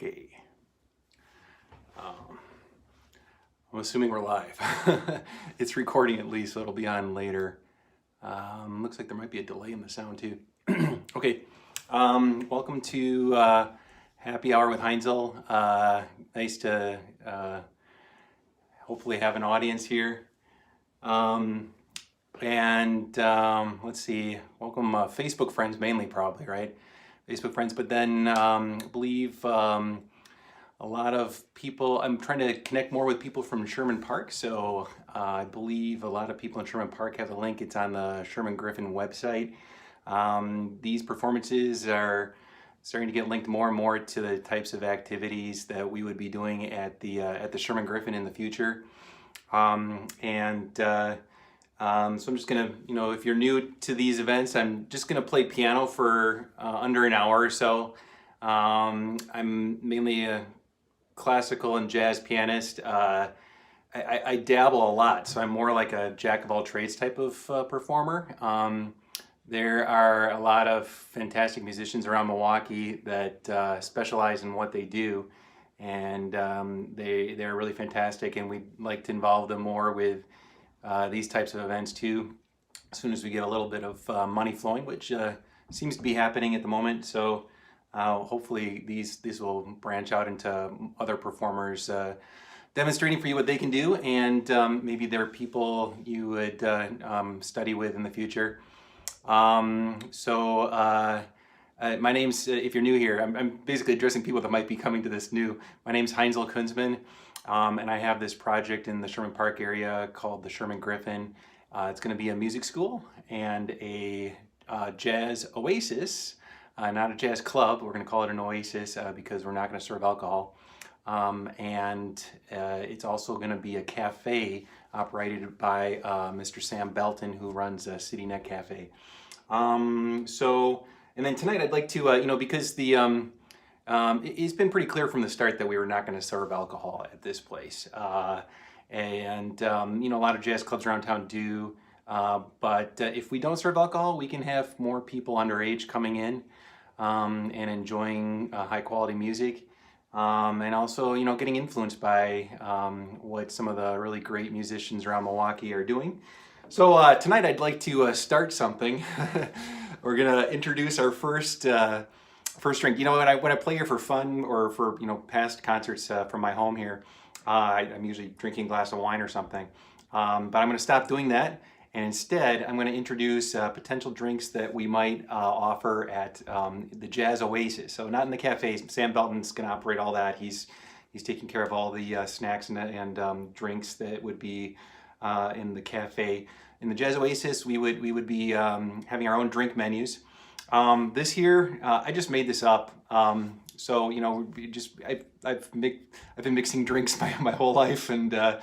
Okay. I'm assuming we're live. It's recording at least, so it'll be on later. Looks like there might be a delay in the sound too. Okay. Welcome to Happy Hour with Heinzel. Nice to hopefully have an audience here. Let's see, welcome Facebook friends mainly, probably, right? Facebook friends, but then I believe a lot of people, I'm trying to connect more with people from Sherman Park, so I believe a lot of people in Sherman Park have the link. It's on the Sherman Griffin website. These performances are starting to get linked more and more to the types of activities that we would be doing at the Sherman Griffin in the future. So I'm just gonna, if you're new to these events, I'm just gonna play piano for under an hour or so. I'm mainly a classical and jazz pianist. I dabble a lot, so I'm more like a jack of all trades type of performer. There are a lot of fantastic musicians around Milwaukee that specialize in what they do, and they're really fantastic, and we'd like to involve them more with these types of events too, as soon as we get a little bit of money flowing, which seems to be happening at the moment. So hopefully these will branch out into other performers demonstrating for you what they can do, and maybe they're people you would study with in the future. My name's, if you're new here, I'm basically addressing people that might be coming to this new. My name's Heinzel Kunzman, and I have this project in the Sherman Park area called the Sherman Griffin. It's going to be a music school and a jazz oasis, not a jazz club. We're going to call it an oasis because we're not going to serve alcohol. It's also going to be a cafe operated by Mr. Sam Belton, who runs City Net Cafe. And then tonight I'd like to, because it's been pretty clear from the start that we were not going to serve alcohol at this place. A lot of jazz clubs around town do, but if we don't serve alcohol, we can have more people underage coming in and enjoying high quality music. And also, getting influenced by what some of the really great musicians around Milwaukee are doing. So tonight I'd like to start something. We're gonna introduce our first drink. When I play here for fun or for past concerts from my home here, I'm usually drinking a glass of wine or something. But I'm gonna stop doing that, and instead I'm gonna introduce potential drinks that we might offer at the Jazz Oasis. So not in the cafe. Sam Belton's gonna operate all that. He's taking care of all the snacks and drinks that would be in the cafe. In the Jazz Oasis, we would be having our own drink menus. This here, I just made this up. I've been mixing drinks my whole life, and I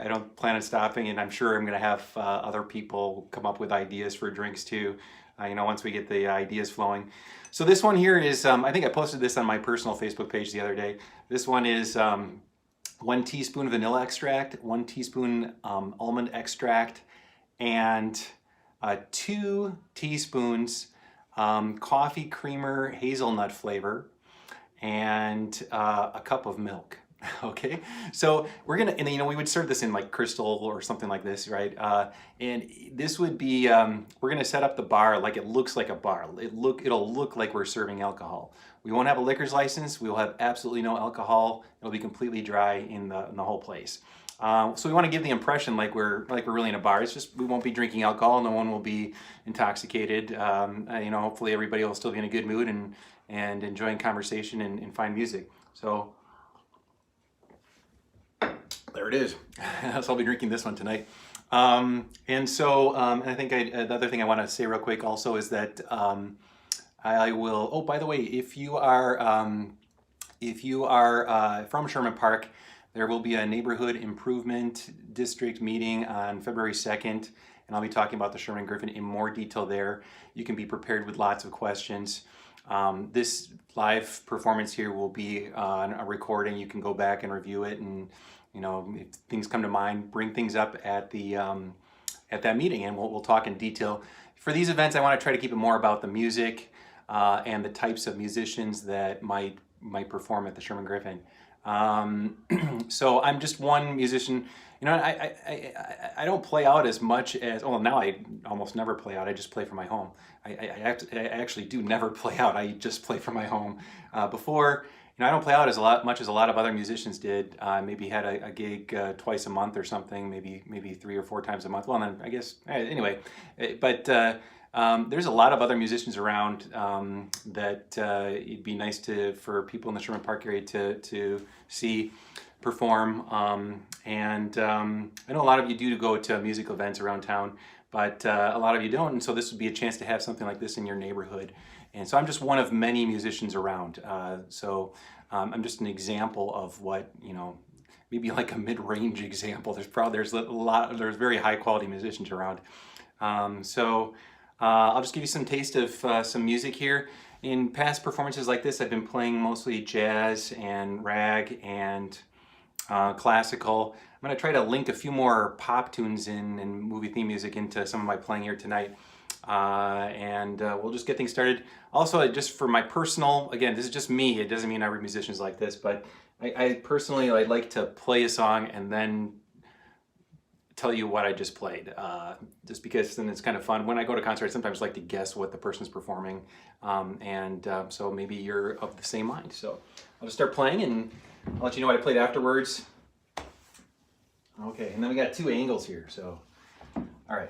don't plan on stopping. And I'm sure I'm going to have other people come up with ideas for drinks too. Once we get the ideas flowing. So this one here is, I think I posted this on my personal Facebook page the other day. This one is 1 teaspoon vanilla extract, 1 teaspoon almond extract, and 2 teaspoons coffee creamer hazelnut flavor, and a cup of milk. Okay, so we're gonna, and we would serve this in like crystal or something like this, right? And this would be, we're gonna set up the bar like it looks like a bar. It'll look like we're serving alcohol. We won't have a liquor's license. We will have absolutely no alcohol. It'll be completely dry in the whole place. So we want to give the impression like we're really in a bar. It's just we won't be drinking alcohol. No one will be intoxicated. Hopefully everybody will still be in a good mood and enjoying conversation and fine music. So there it is. So I'll be drinking this one tonight. And I think the other thing I want to say real quick also is that I will. Oh, by the way, if you are from Sherman Park, there will be a neighborhood improvement district meeting on February 2nd, and I'll be talking about the Sherman Griffin in more detail there. You can be prepared with lots of questions. This live performance here will be on a recording. You can go back and review it, and if things come to mind, bring things up at that meeting, and we'll talk in detail. For these events, I want to try to keep it more about the music and the types of musicians that might might perform at the Sherman Griffin. So I'm just one musician. You know, I don't play out as much as, well, now I almost never play out. I just play from my home. I actually do never play out. I just play from my home. Before, you know, I don't play out as much as a lot of other musicians did. Maybe had a gig twice a month or something, maybe 3 or 4 times a month. Well, then I guess, anyway, but there's a lot of other musicians around that it'd be nice for people in the Sherman Park area to see perform. And I know a lot of you do go to music events around town, but a lot of you don't. And so this would be a chance to have something like this in your neighborhood. And so I'm just one of many musicians around. I'm just an example of what, you know, maybe like a mid-range example. There's very high quality musicians around. I'll just give you some taste of some music here. In past performances like this, I've been playing mostly jazz and rag and classical. I'm going to try to link a few more pop tunes and movie theme music into some of my playing here tonight. We'll just get things started. Also, just for my personal, again, this is just me. It doesn't mean every musician is like this, but I personally, I'd like to play a song and then tell you what I just played, just because then it's kind of fun. When I go to concerts, I sometimes like to guess what the person's performing, so maybe you're of the same mind. So I'll just start playing and I'll let you know what I played afterwards. Okay, and then we got 2 angles here, so all right.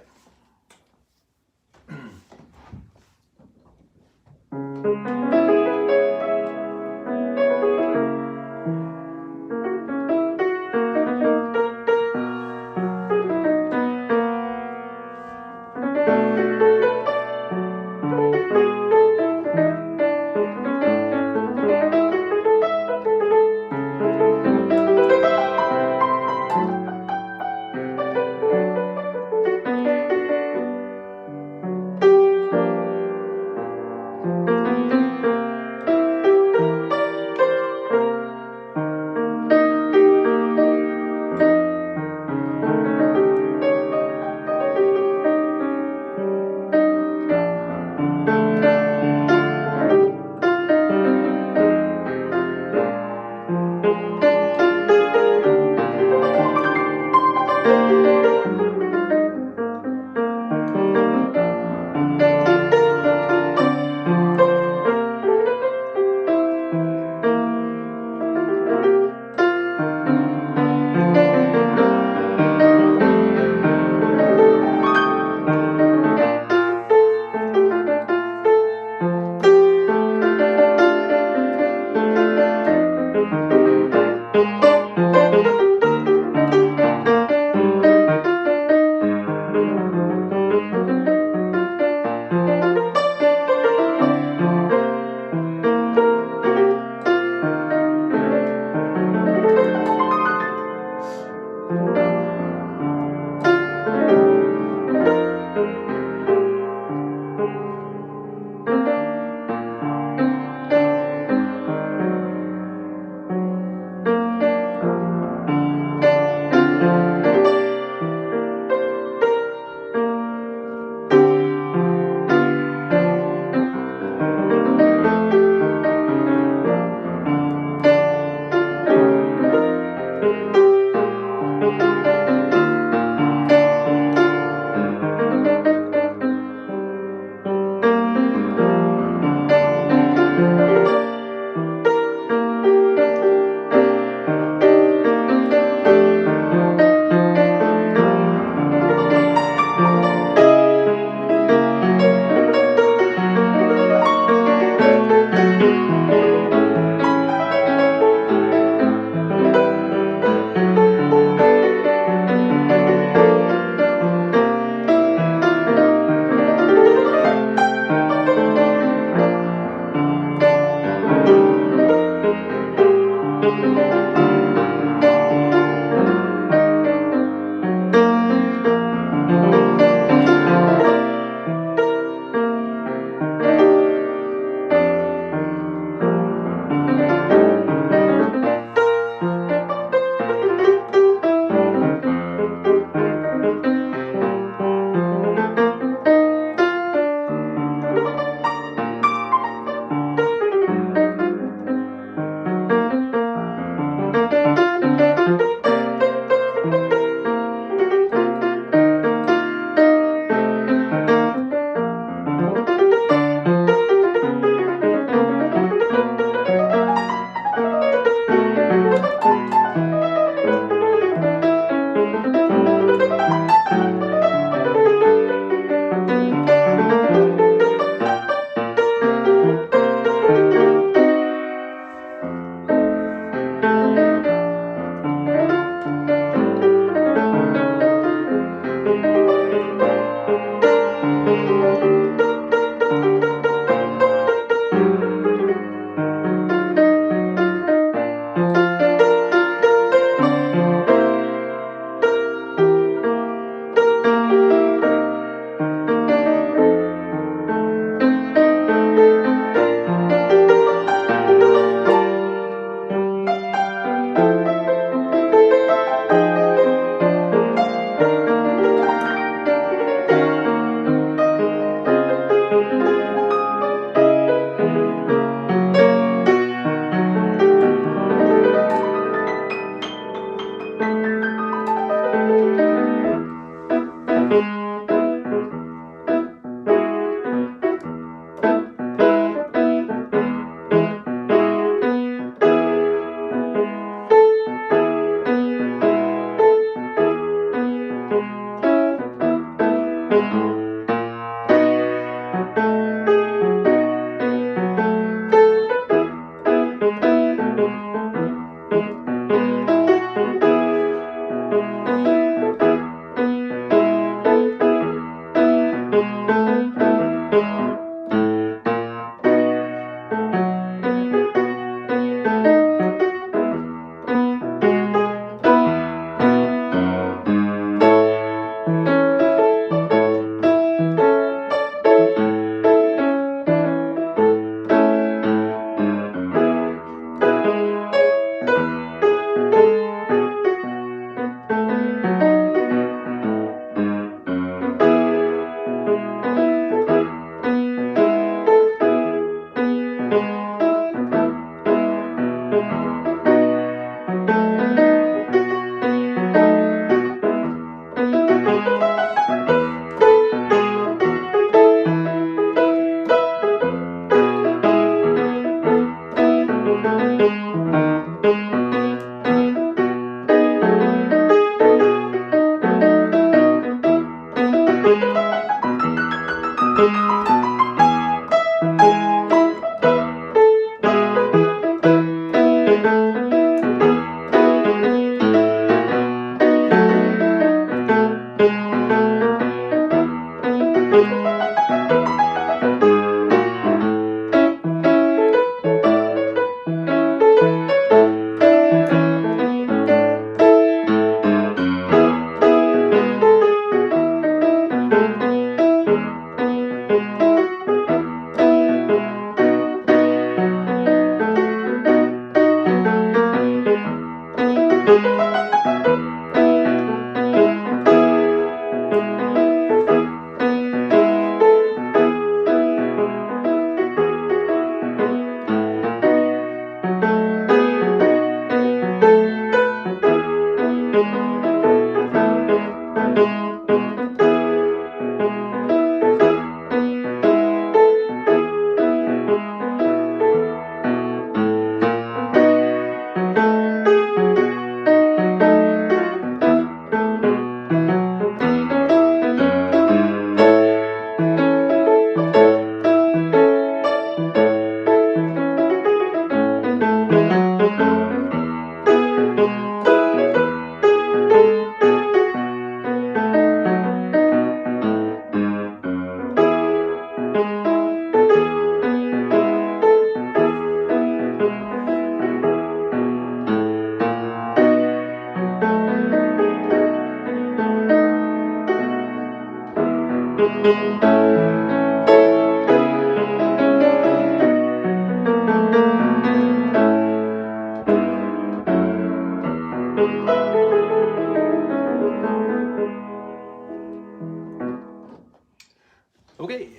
Okay,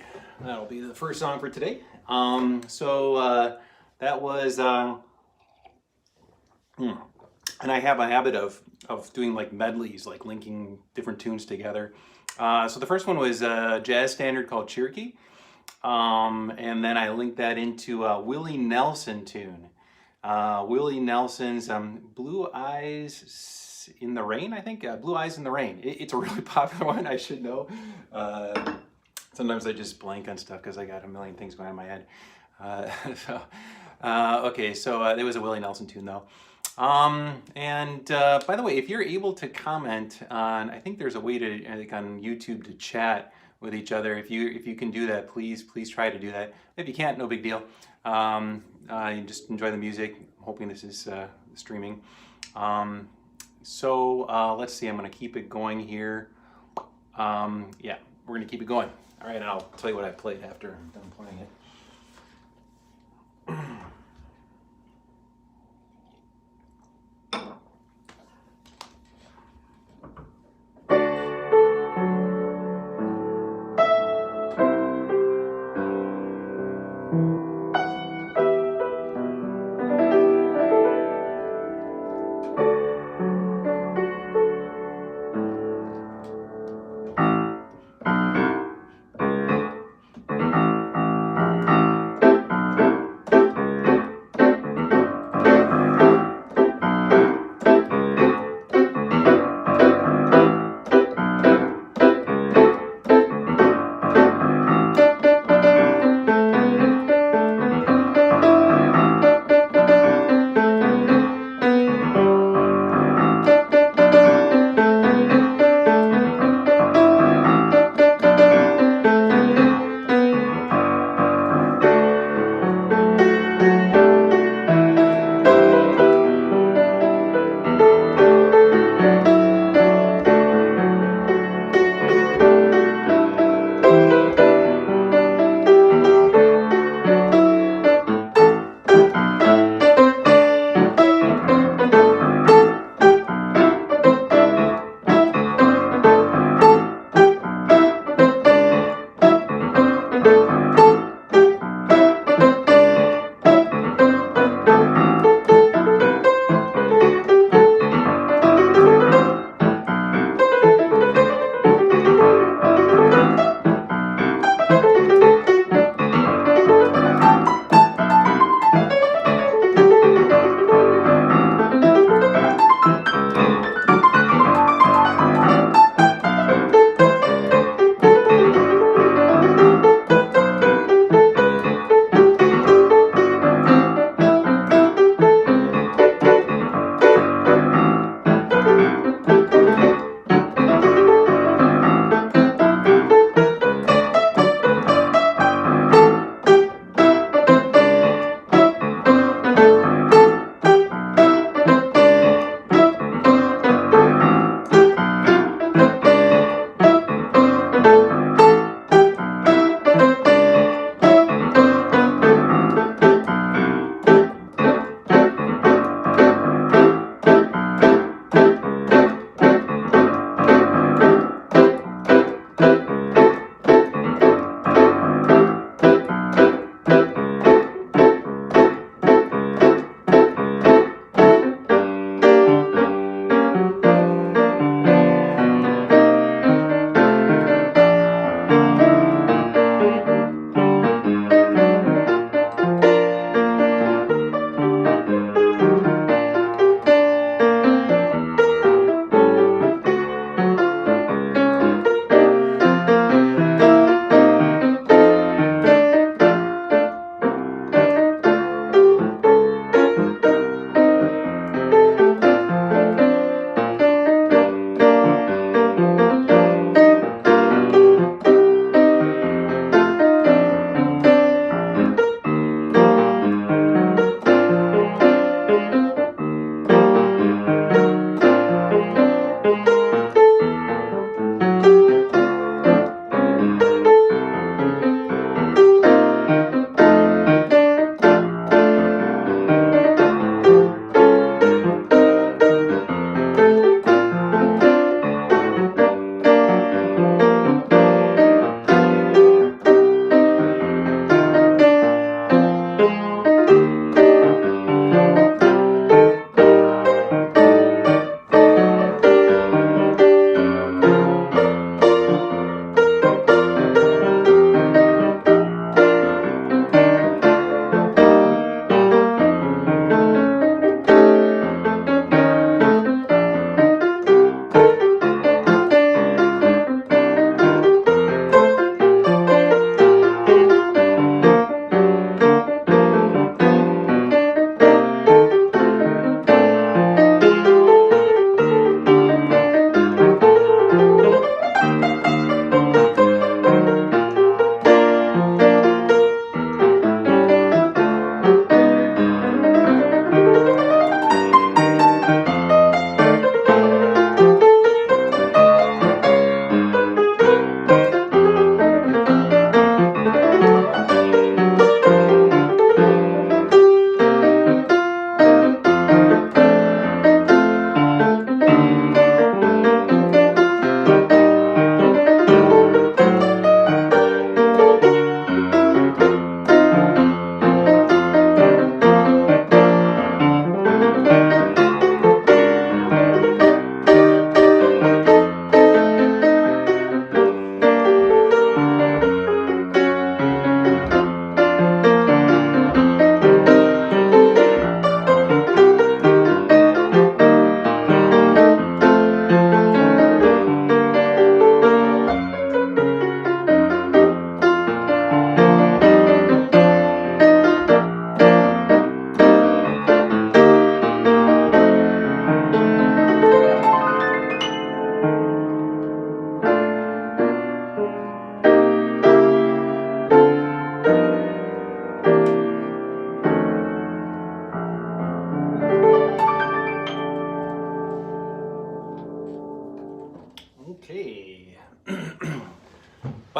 that'll be the first song for today. That was, and I have a habit of doing like medleys, like linking different tunes together. So the first one was a jazz standard called Cherokee, and then I linked that into a Willie Nelson tune. Willie Nelson's Blue Eyes in the Rain, I think. Blue Eyes in the Rain. It's a really popular one, I should know. Sometimes I just blank on stuff because I got a million things going on in my head. Okay, so it was a Willie Nelson tune though. By the way, if you're able to comment on, I think there's a way to, like on YouTube, to chat with each other. If you can do that, please try to do that. If you can't, no big deal. You just enjoy the music. I'm hoping this is streaming. Let's see. I'm going to keep it going here. Yeah, we're going to keep it going. All right, and I'll tell you what I played after I'm done playing it.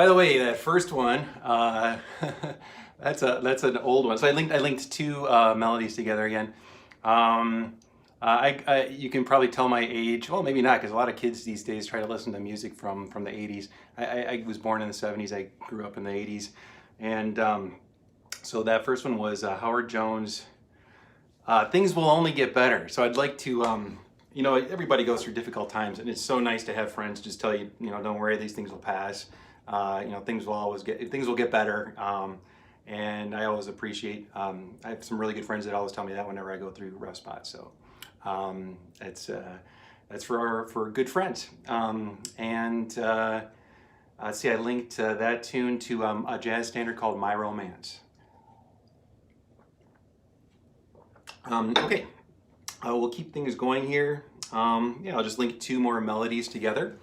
By the way, that first one, that's an old one. So I linked two melodies together again. Um, you can probably tell my age. Well, maybe not, because a lot of kids these days try to listen to music from the '80s. I was born in the '70s. I grew up in the '80s, and so that first one was Howard Jones. Things will only get better. So I'd like to, everybody goes through difficult times, and it's so nice to have friends just tell you, don't worry, these things will pass. Things will get better. And I always appreciate. I have some really good friends that always tell me that whenever I go through rough spots. So that's for good friends. Let's see, I linked that tune to a jazz standard called My Romance. Okay, we'll keep things going here. I'll just link two more melodies together.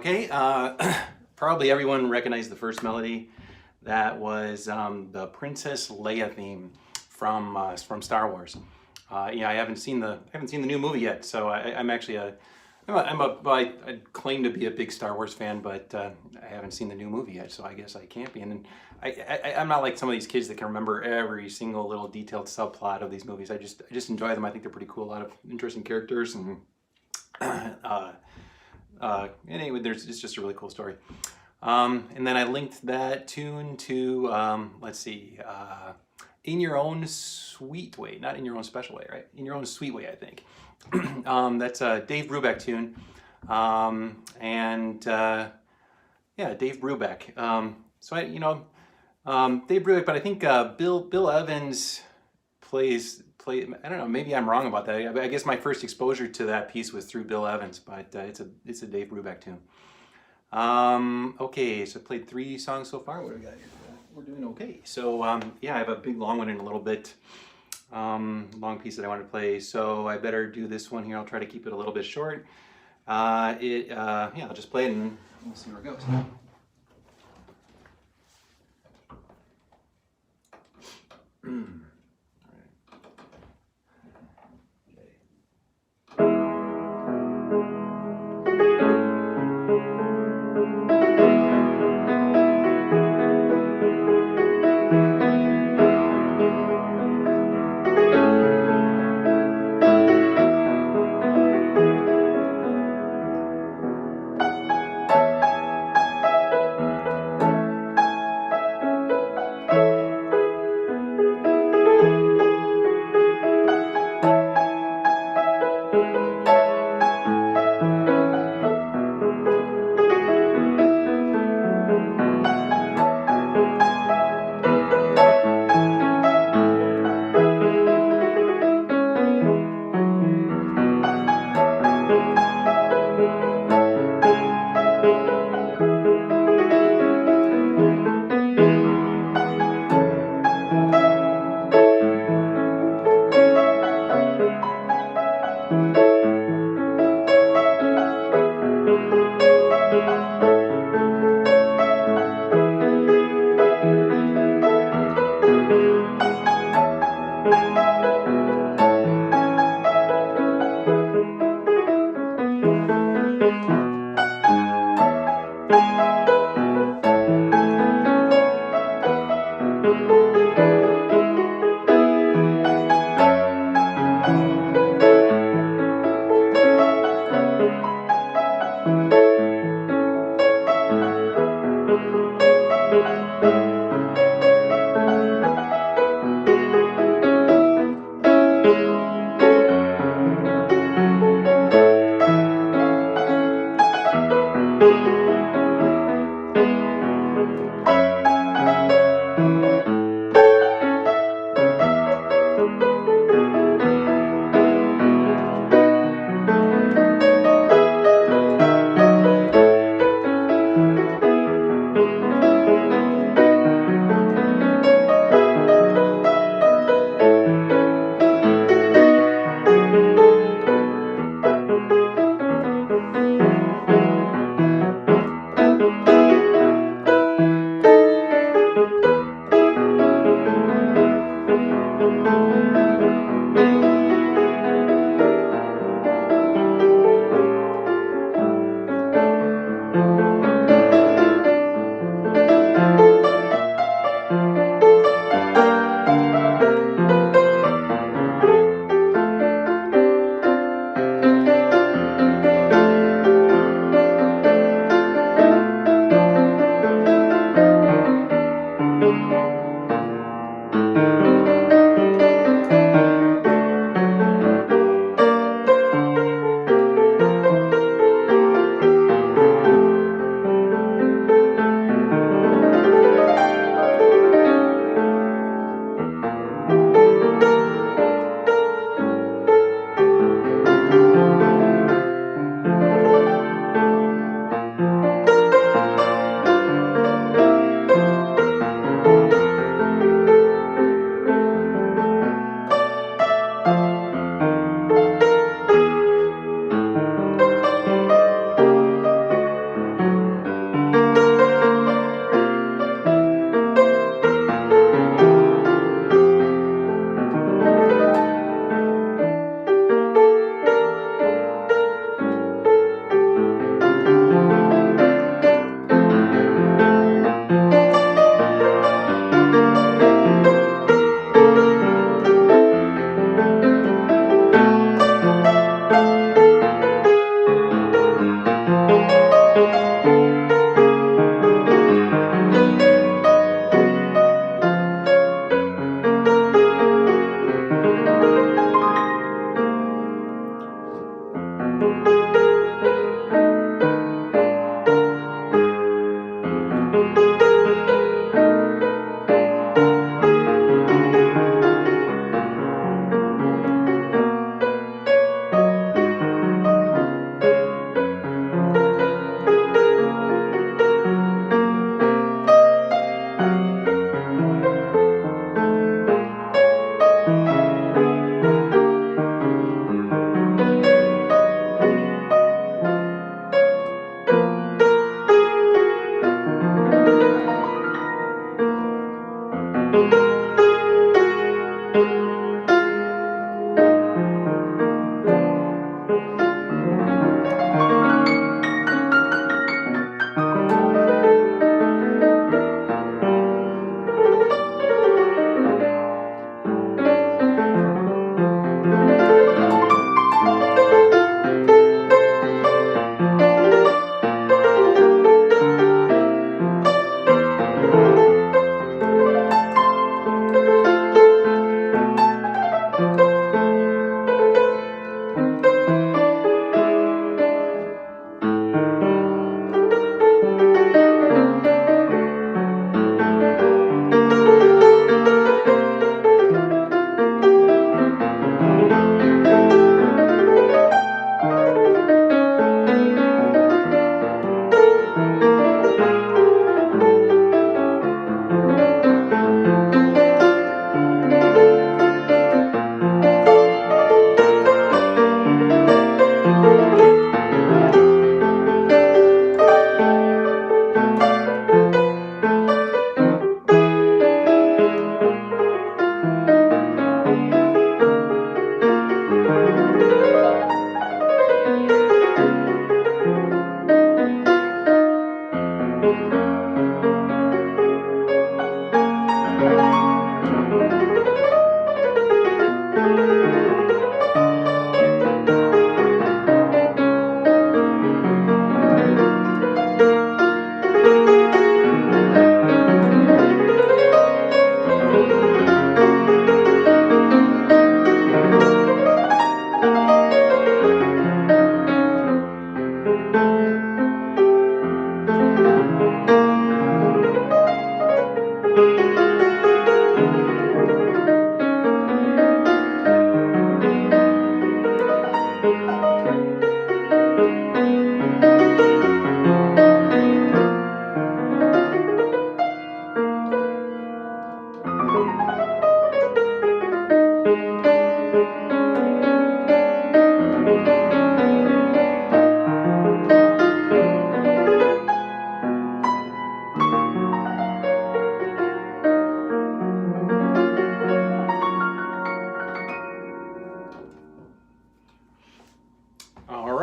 Okay, probably everyone recognized the first melody. That was the Princess Leia theme from Star Wars. Yeah, I haven't seen the new movie yet, so I'm actually well, I claim to be a big Star Wars fan, but I haven't seen the new movie yet, so I guess I can't be. And I'm not like some of these kids that can remember every single little detailed subplot of these movies. I just enjoy them. I think they're pretty cool. A lot of interesting characters and. Anyway, it's just a really cool story. And then I linked that tune to, let's see, In Your Own Sweet Way, not In Your Own Special Way, right? In Your Own Sweet Way, I think. That's a Dave Brubeck tune. Yeah, Dave Brubeck. Dave Brubeck, but I think Bill Evans I don't know, maybe I'm wrong about that. I guess my first exposure to that piece was through Bill Evans, but it's a Dave Brubeck tune. Okay, so I played 3 songs so far. What do we got here? We're doing okay. So yeah, I have a big long one in a little bit. Long piece that I want to play. So I better do this one here. I'll try to keep it a little bit short. Yeah, I'll just play it and we'll see where it goes.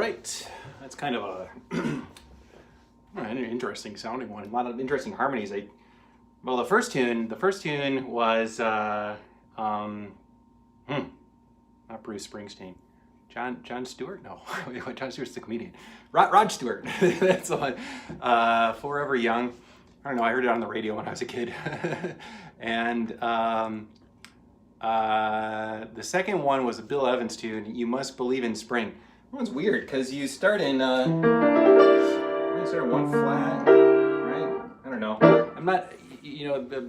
right, that's kind of an interesting sounding one. A lot of interesting harmonies. Well, the first tune was not Bruce Springsteen. John Stewart? No, John Stewart's the comedian. Rod Stewart. That's the one. Forever Young. I don't know. I heard it on the radio when I was a kid. And the second one was a Bill Evans tune. You Must Believe in Spring. That one's weird because you start in one flat, right? I don't know. I'm not.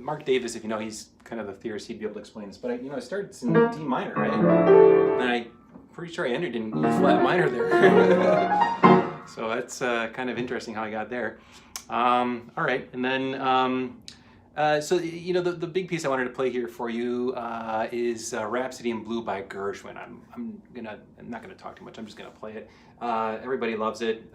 Mark Davis, if you know, he's kind of the theorist. He'd be able to explain this. But I started in D minor, right? And I'm pretty sure I ended in E flat minor there. So that's kind of interesting how I got there. All right, and then so the big piece I wanted to play here for you is Rhapsody in Blue by Gershwin. I'm not gonna talk too much. I'm just gonna play it. Everybody loves it.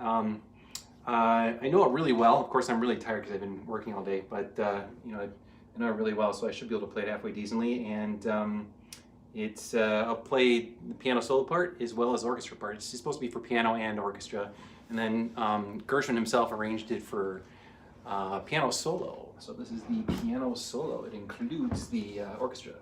I know it really well. Of course, I'm really tired because I've been working all day, but I know it really well, so I should be able to play it halfway decently. And I'll play the piano solo part as well as the orchestra part. It's supposed to be for piano and orchestra, and then Gershwin himself arranged it for piano solo. So this is the piano solo. It includes the orchestra.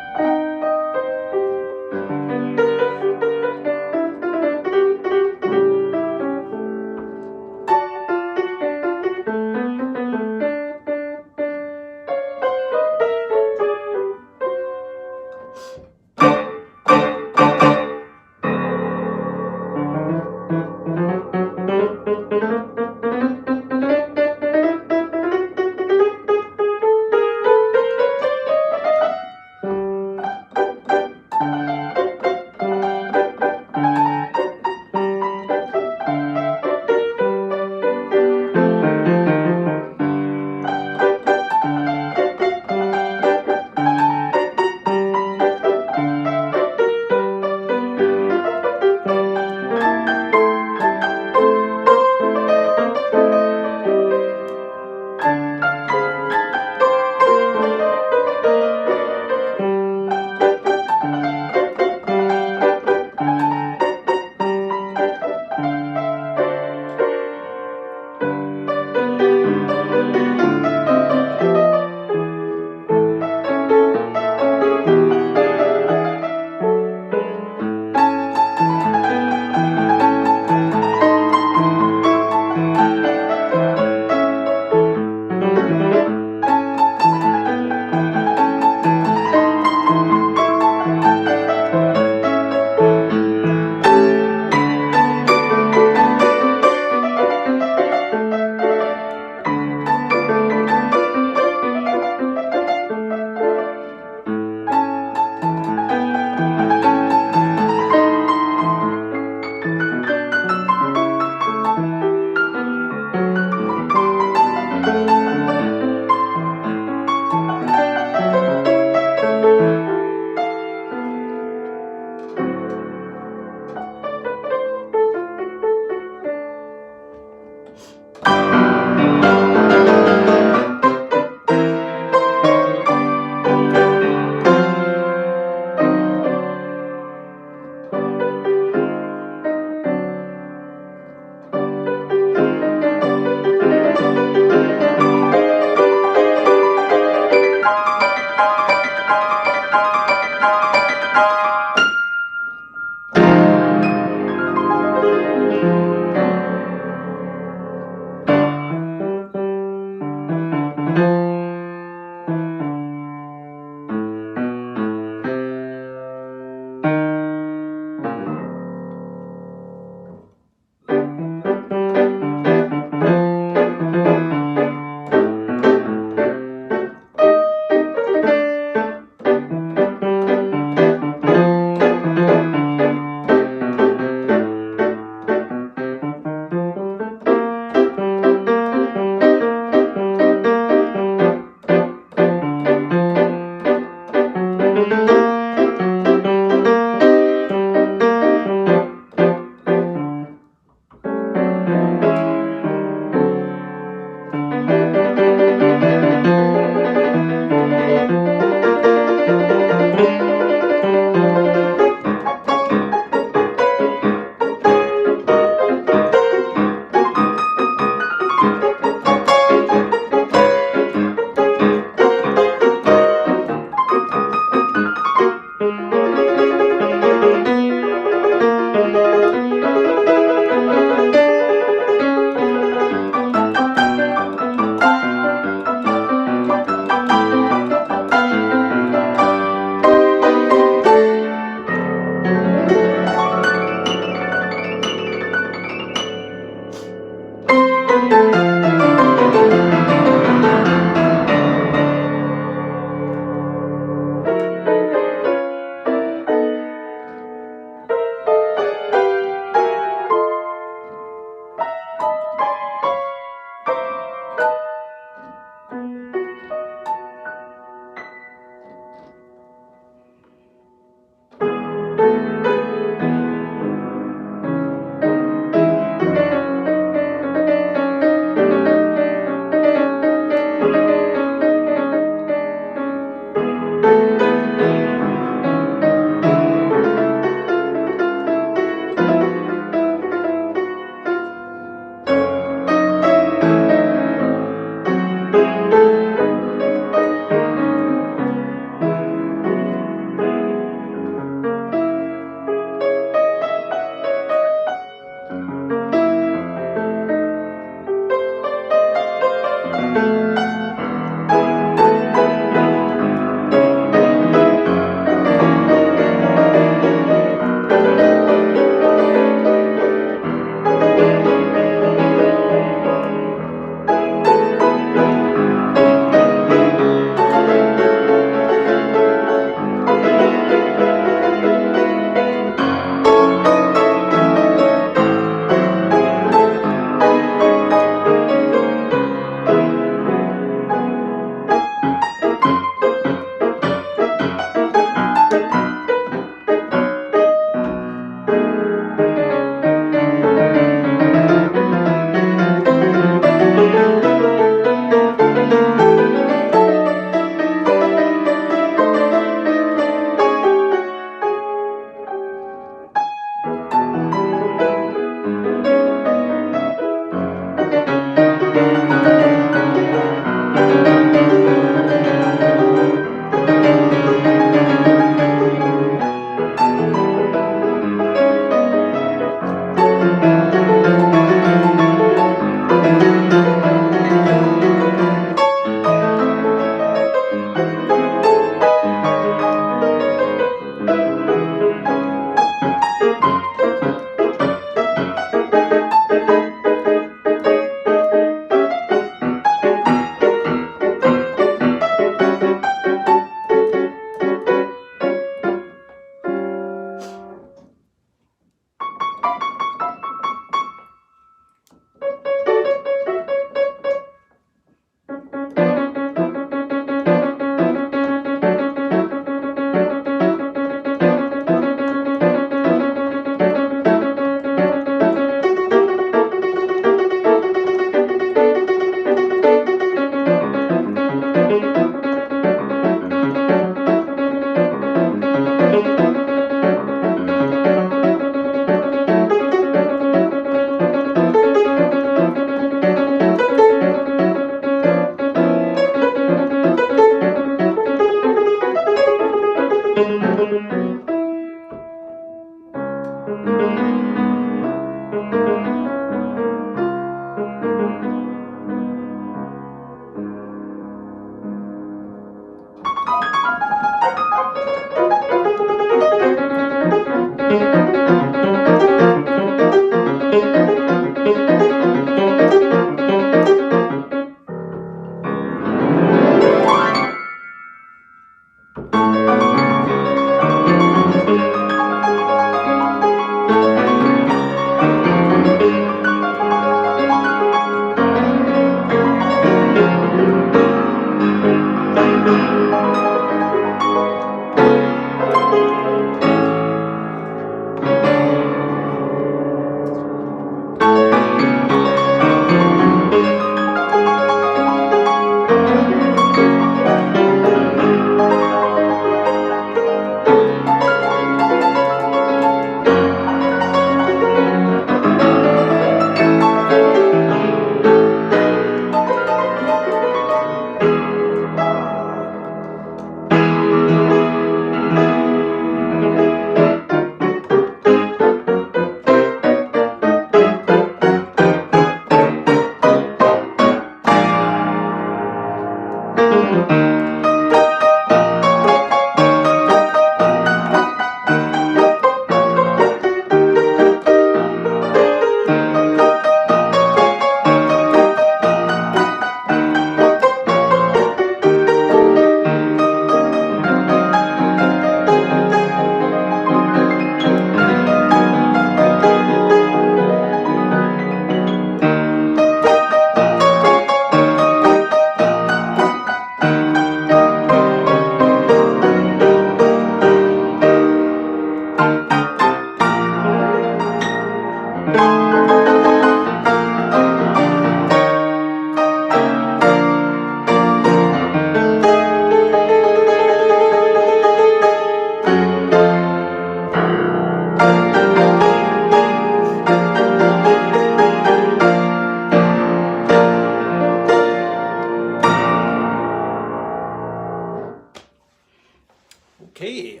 Okay,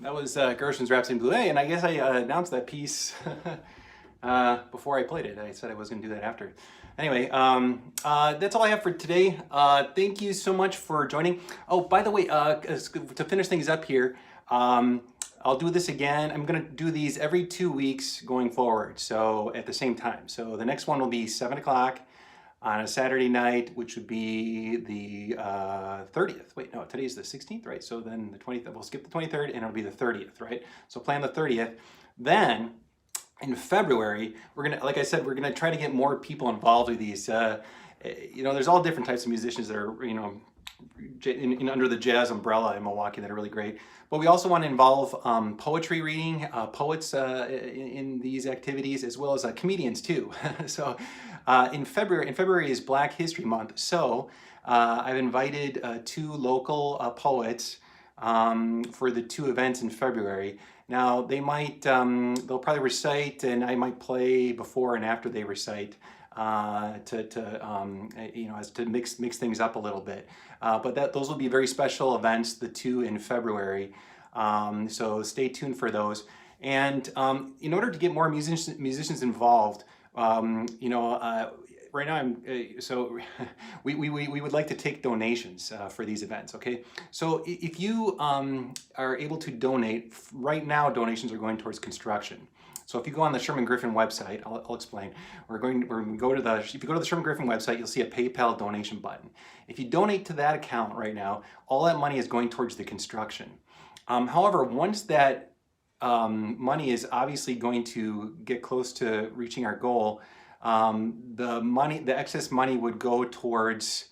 that was Gershwin's Rhapsody in Blue. Hey, and I guess I announced that piece before I played it. I said I was going to do that after. Anyway, that's all I have for today. Thank you so much for joining. Oh, by the way, to finish things up here, I'll do this again. I'm going to do these every 2 weeks going forward, so at the same time. So the next one will be 7 o'clock on a Saturday night, which would be the 30th. Wait, no, today's the 16th, right? So then the 20th, we'll skip the 23rd and it'll be the 30th, right? So plan the 30th. Then in February, we're gonna, like I said, we're gonna try to get more people involved with these. You know, there's all different types of musicians that are, you know, under the jazz umbrella in Milwaukee that are really great. But we also want to involve poetry reading, poets in these activities, as well as comedians too. So in February is Black History Month. So I've invited 2 local poets for the 2 events in February. Now they might, they'll probably recite, and I might play before and after they recite. You know, as to mix things up a little bit. But those will be very special events, the 2 in February. So stay tuned for those. And in order to get more musicians involved, you know, right now so we would like to take donations for these events. Okay, so if you are able to donate right now, donations are going towards construction. So if you go on the Sherman Griffin website, I'll explain. We're going to go to if you go to the Sherman Griffin website, you'll see a PayPal donation button. If you donate to that account right now, all that money is going towards the construction. However, once that money is obviously going to get close to reaching our goal, the excess money would go towards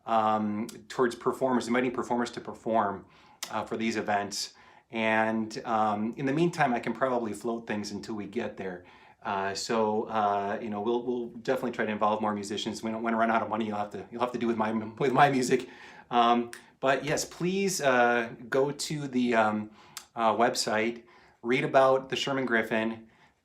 performers, inviting performers to perform for these events. And in the meantime, I can probably float things until we get there. You know, we'll definitely try to involve more musicians. We don't want to run out of money. You'll have to do with my music. But yes, please go to the website, read about the Sherman Griffin.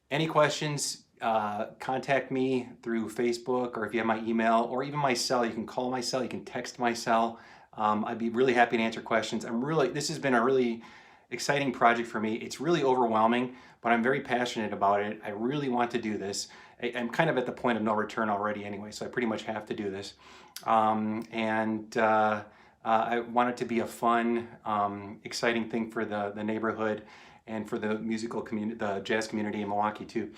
Any questions? Contact me through Facebook, or if you have my email, or even my cell. You can call my cell. You can text my cell. I'd be really happy to answer questions. This has been a really exciting project for me. It's really overwhelming, but I'm very passionate about it. I really want to do this. I'm kind of at the point of no return already anyway, so I pretty much have to do this. I want it to be a fun, exciting thing for the neighborhood and for the musical community, the jazz community in Milwaukee too.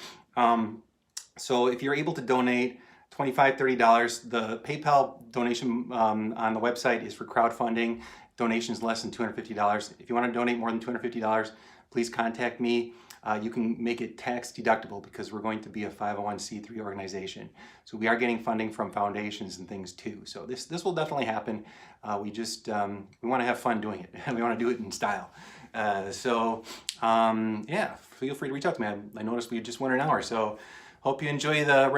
So if you're able to donate $25, $30, the PayPal donation on the website is for crowdfunding. Donations less than $250. If you want to donate more than $250, please contact me. You can make it tax deductible because we're going to be a 501c3 organization. So we are getting funding from foundations and things too. So this will definitely happen. We want to have fun doing it. We want to do it in style. Yeah, feel free to reach out to me. I noticed we just went an hour, so hope you enjoy the rest